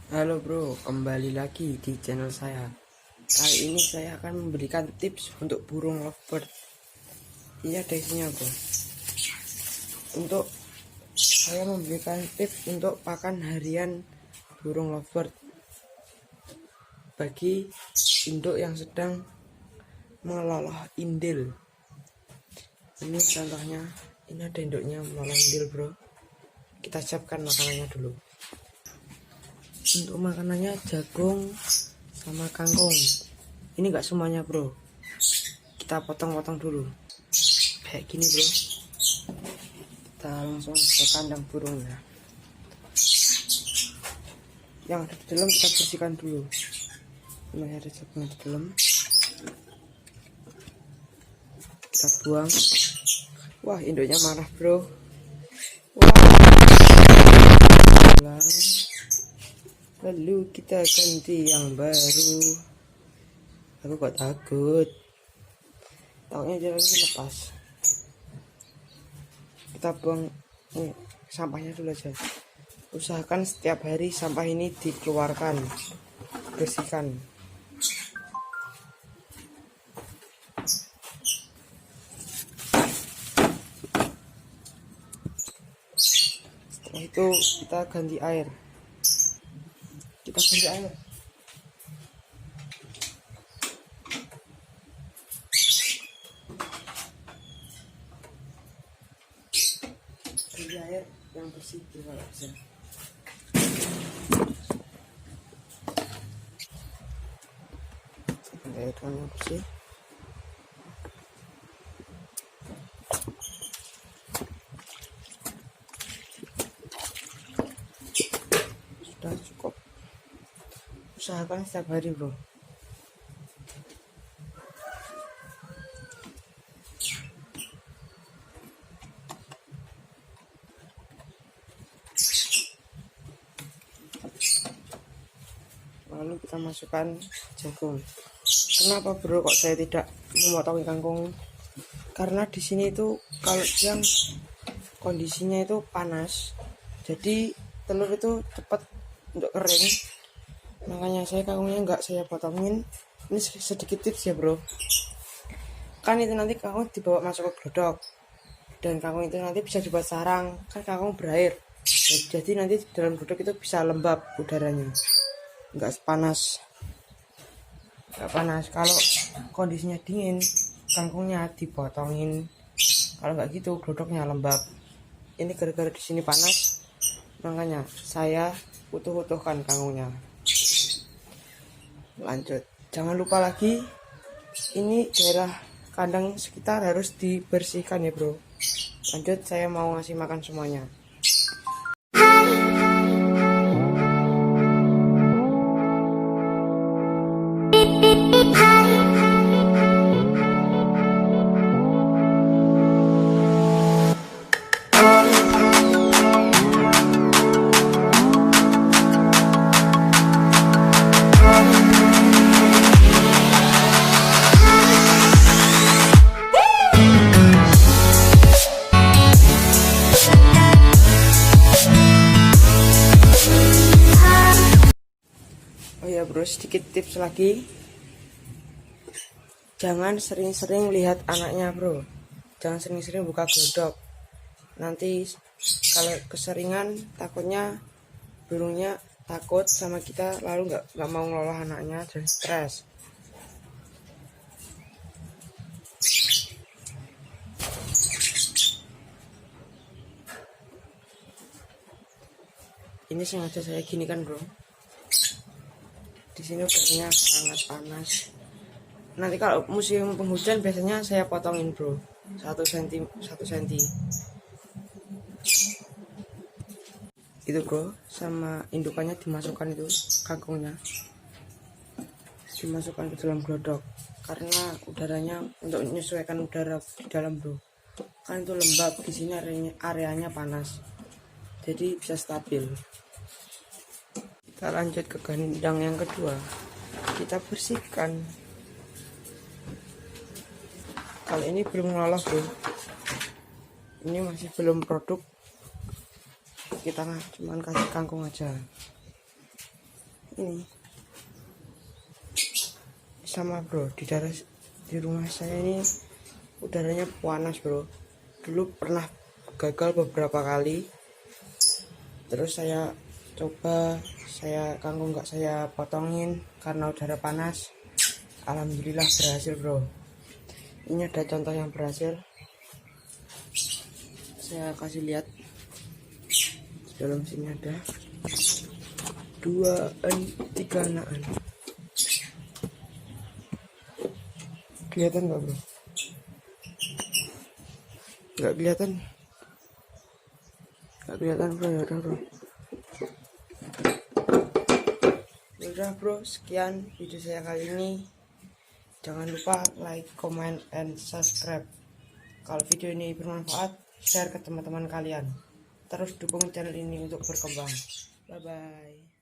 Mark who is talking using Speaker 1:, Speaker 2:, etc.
Speaker 1: Halo bro, kembali lagi di channel saya. Kali ini saya akan memberikan tips untuk burung lovebird. Ini ada isinya bro. Untuk saya memberikan tips untuk pakan harian burung lovebird bagi induk yang sedang meloloh indil. Ini contohnya, ini ada induknya meloloh indil bro. Kita siapkan makanannya dulu. Untuk makanannya jagung sama kangkung. Ini enggak semuanya bro, kita potong-potong dulu kayak gini bro. Kita langsung ke kandang burungnya. Yang ada di dalam kita bersihkan dulu. Ini ada jagung di dalam, kita buang. Wah, induknya marah bro. Wah, pulang. Lalu kita ganti yang baru. Aku kok takut, takutnya dia lagi lepas. Kita buang ini sampahnya dulu aja. Usahakan setiap hari sampah ini dikeluarkan, bersihkan. Setelah itu kita ganti air. Ganti air yang bersih juga bisa. Air yang bersih. Sudah cukup. Usahakan setiap hari bro. Lalu kita masukkan jagung. Kenapa bro kok saya tidak memotong kangkung? Karena di sini itu kalau yang kondisinya itu panas, jadi telur itu cepat untuk kering. Makanya saya kangkungnya nggak saya potongin. Ini sedikit tips ya bro. Kan itu nanti kangkung dibawa masuk ke glodok, dan kangkung itu nanti bisa dibuat sarang. Kan kangkung berair, jadi nanti dalam glodok itu bisa lembab udaranya, nggak panas. Kalau kondisinya dingin, kangkungnya dipotongin. Kalau nggak gitu glodoknya lembab. Ini gara-gara di sini panas, makanya saya utuh-utuhkan kangkungnya. Lanjut, jangan lupa lagi, ini daerah kandang sekitar harus dibersihkan ya bro. Lanjut, saya mau ngasih makan semuanya. Oh ya bro, sedikit tips lagi. Jangan sering-sering lihat anaknya bro. Jangan sering-sering buka glodok. Nanti kalau keseringan, takutnya burungnya takut sama kita, lalu nggak mau ngelola anaknya dan stres. Ini sengaja saya gini kan bro. Di sini udaranya sangat panas. Nanti kalau musim penghujan biasanya saya potongin bro, 1 cm. Itu bro, sama indukannya dimasukkan, itu kangkungnya dimasukkan ke dalam glodok, karena udaranya untuk menyesuaikan udara di dalam bro. Kan itu lembab, di sini areanya panas, jadi bisa stabil. Kita lanjut ke kandang yang kedua, kita bersihkan. Kali ini belum lolos bro, ini masih belum produk, kita cuman kasih kangkung aja. ini sama bro, di rumah saya ini udaranya panas bro. Dulu pernah gagal beberapa kali, terus saya coba kangkung nggak saya potongin karena udara panas. Alhamdulillah berhasil bro. Ini ada contoh yang berhasil, saya kasih lihat. Dalam sini ada 3 anakan. Kelihatan nggak bro? Nggak kelihatan bro. Ya udah bro. Sekian video saya kali ini. Jangan lupa like, comment, and subscribe. Kalau video ini bermanfaat, share ke teman-teman kalian. Terus dukung channel ini untuk berkembang. Bye bye.